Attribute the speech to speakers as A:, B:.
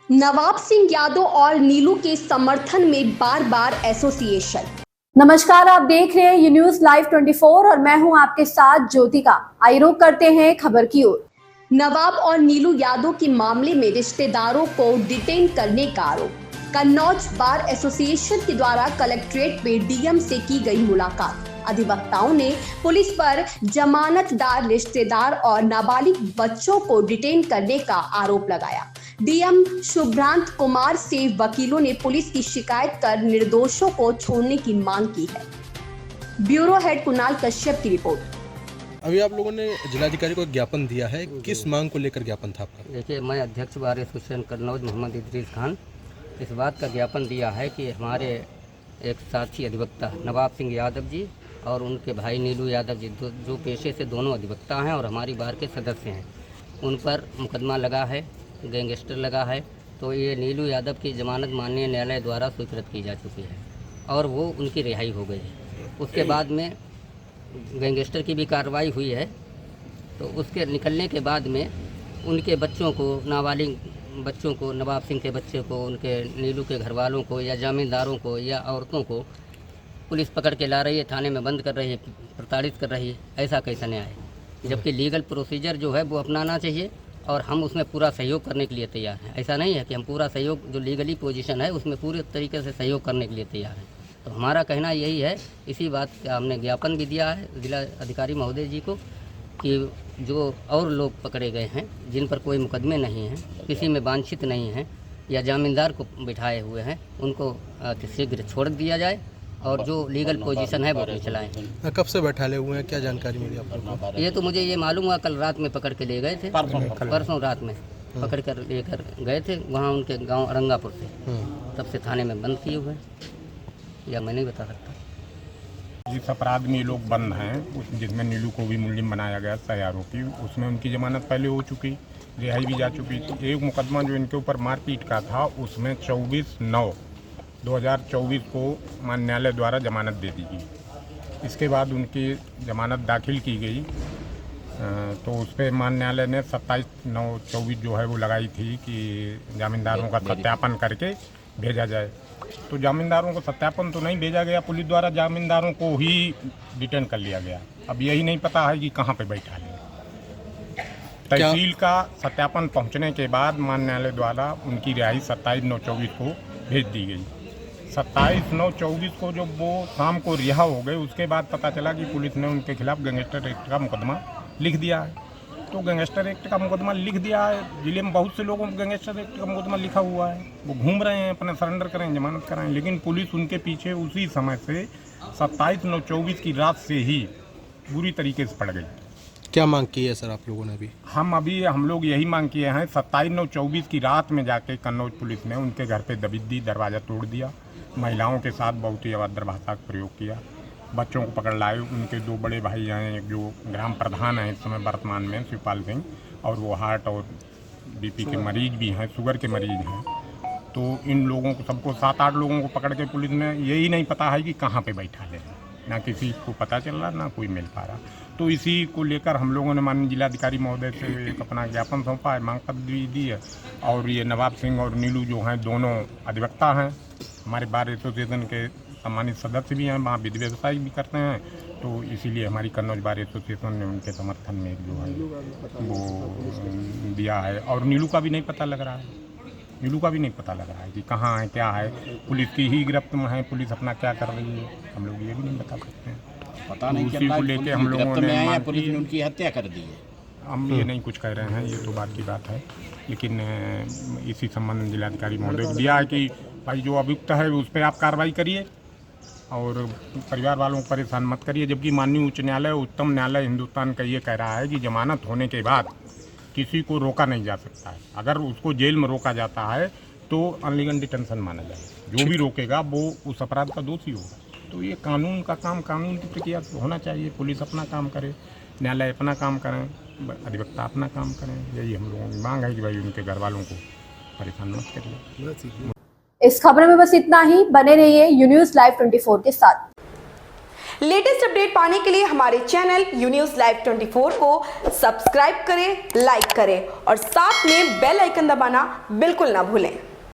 A: नवाब सिंह यादव और नीलू के समर्थन में बार बार एसोसिएशन।
B: नमस्कार, आप देख रहे हैं ये न्यूज लाइव 24 और मैं हूं आपके साथ ज्योतिका। आइए रुक करते हैं खबर की ओर।
A: नवाब और नीलू यादव के मामले में रिश्तेदारों को डिटेन करने का आरोप। कन्नौज बार एसोसिएशन के द्वारा कलेक्ट्रेट में डीएम से की गई मुलाकात। अधिवक्ताओं ने पुलिस पर जमानतदार रिश्तेदार और नाबालिग बच्चों को डिटेन करने का आरोप लगाया। डीएम शुभ्रांत कुमार से वकीलों ने पुलिस की शिकायत कर निर्दोषों को छोड़ने की मांग की है। ब्यूरो हेड कुणाल कश्यप की रिपोर्ट।
C: अभी आप लोगों ने जिलाधिकारी को ज्ञापन दिया है, किस मांग को लेकर ज्ञापन था आपका?
D: देखिए, मैं अध्यक्ष बार एसोसिएशन कन्नौज मोहम्मद इदरीस खान इस बात का ज्ञापन दिया है कि हमारे एक साथी अधिवक्ता नवाब सिंह यादव जी और उनके भाई नीलू यादव जी जो पेशे से दोनों अधिवक्ता हैं और हमारी बार के सदस्य हैं, उन पर मुकदमा लगा है, गैंगस्टर लगा है। तो ये नीलू यादव की जमानत माननीय न्यायालय द्वारा स्वीकृत की जा चुकी है और वो उनकी रिहाई हो गई है। उसके बाद में गैंगस्टर की भी कार्रवाई हुई है। तो उसके निकलने के बाद में उनके बच्चों को, नाबालिग बच्चों को, नवाब सिंह के बच्चे को, उनके नीलू के घर वालों को या जामींदारों को या औरतों को पुलिस पकड़ के ला रही है, थाने में बंद कर रही है, प्रताड़ित कर रही है। ऐसा कैसा न्याय है? जबकि लीगल प्रोसीजर जो है वो अपनाना चाहिए और हम उसमें पूरा सहयोग करने के लिए तैयार हैं। ऐसा नहीं है कि हम पूरा सहयोग, जो लीगली पोजीशन है उसमें पूरे तरीके से सहयोग करने के लिए तैयार हैं। तो हमारा कहना यही है, इसी बात का हमने ज्ञापन भी दिया है जिला अधिकारी महोदय जी को कि जो और लोग पकड़े गए हैं जिन पर कोई मुकदमे नहीं हैं, किसी में वांछित नहीं हैं या जामींदार को बिठाए हुए हैं, उनको शीघ्र छोड़ दिया जाए और जो लीगल पोजीशन है वो अपनी चलाएं।
C: कब से बैठाले हुए हैं, क्या जानकारी मिली आप लोगों को?
D: ये तो मुझे ये मालूम हुआ, कल रात में पकड़ के ले गए थे, परसों रात में पकड़ कर लेकर गए थे वहाँ उनके गांव अरंगापुर से। तब से थाने में बंद किए हुए, या मैं नहीं बता सकता।
E: जिस अपराध में ये लोग बंद हैं, जिसमें नीलू को भी मुलजिम बनाया गया सह आरोपी, उसमें उनकी जमानत पहले हो चुकी, रिहाई भी जा चुकी। एक मुकदमा जो इनके ऊपर मारपीट का था उसमें 24/9/2024 को माननीय न्यायालय द्वारा जमानत दे दी गई। इसके बाद उनकी जमानत दाखिल की गई तो उस पर माननीय न्यायालय ने 27/9/24 जो है वो लगाई थी कि जामींदारों का सत्यापन करके भेजा जाए। तो जामींदारों को सत्यापन तो नहीं भेजा गया, पुलिस द्वारा जामींदारों को ही डिटेन कर लिया गया। अब यही नहीं पता है कि कहाँ पे बैठा है। तहसील का सत्यापन पहुंचने के बाद माननीय न्यायालय द्वारा उनकी रिहाई 27/9/24 को भेज दी गई। 27/9/24 को जब वो शाम को रिहा हो गए, उसके बाद पता चला कि पुलिस ने उनके खिलाफ गैंगस्टर एक्ट का मुकदमा लिख दिया है। तो गैंगस्टर एक्ट का मुकदमा लिख दिया है, जिले में बहुत से लोगों को गैंगस्टर एक्ट का मुकदमा लिखा हुआ है, वो घूम रहे हैं, अपना सरेंडर करें, जमानत कराएं, लेकिन पुलिस उनके पीछे उसी समय से 27/9/24 की रात से ही बुरी तरीके से पड़ गई।
C: क्या मांग की है सर आप लोगों ने?
E: हम लोग यही मांग किए हैं, 27/9/24 की रात में जाके कन्नौज पुलिस ने उनके घर पे दबिश, दरवाज़ा तोड़ दिया, महिलाओं के साथ बहुत ही अभद्र भाषा का प्रयोग किया, बच्चों को पकड़ लाए। उनके दो बड़े भाई हैं, एक जो ग्राम प्रधान हैं इस समय वर्तमान में शिवपाल सिंह, और वो हार्ट और बीपी के मरीज भी हैं, शुगर के मरीज हैं। तो इन लोगों को, सबको 7-8 लोगों को पकड़ के पुलिस ने, यही नहीं पता है कि कहाँ पे बैठा ले, ना किसी को पता चल रहा, ना कोई मिल पा रहा। तो इसी को लेकर हम लोगों ने माननीय जिलाधिकारी महोदय से एक अपना ज्ञापन सौंपा है, मांग पत्र भी दी है। और ये नवाब सिंह और नीलू जो हैं दोनों अधिवक्ता हैं, हमारे बार एसोसिएशन के सम्मानित सदस्य भी हैं, वहाँ विधि व्यवसाय भी करते हैं। तो इसीलिए हमारी कन्नौज बार एसोसिएशन ने उनके समर्थन में जो है वो दिया है। और नीलू का भी नहीं पता लग रहा है, नीलू का भी नहीं पता लग रहा है कि कहाँ है, क्या है। पुलिस की ही गिरफ्त में है, पुलिस अपना क्या कर रही है हम लोग ये भी नहीं बता सकते हैं।
F: पता नहीं
E: उसी को लेके हम लोगों ने
F: पुलिस ने उनकी हत्या कर दी है।
E: हम ये नहीं कुछ कह रहे हैं, ये तो बात की बात है, लेकिन इसी संबंध जिलाधिकारी महोदय को दिया है कि भाई जो अभियुक्त है उस पर आप कार्रवाई करिए और परिवार वालों को परेशान मत करिए। जबकि माननीय उच्च न्यायालय, उच्चतम न्यायालय हिंदुस्तान का ये कह रहा है कि जमानत होने के बाद किसी को रोका नहीं जा सकता है। अगर उसको जेल में रोका जाता है तो अनलीगल डिटेंशन माना जाए। जो भी रोकेगा वो उस अपराध का दोषी होगा। तो ये कानून का काम, कानून की प्रक्रिया होना चाहिए। पुलिस अपना काम करे, न्यायालय अपना काम करें, अधिवक्ता अपना काम करें। यही हम लोगों की मांग है कि भाई उनके घर वालों को परेशान मत करिए।
B: इस खबर में बस इतना ही। बने रहिए यू न्यूज लाइव 24 के साथ।
G: लेटेस्ट अपडेट पाने के लिए हमारे चैनल यू न्यूज़ लाइव 24 को सब्सक्राइब करें, लाइक करें और साथ में बेल आइकन दबाना बिल्कुल ना भूलें।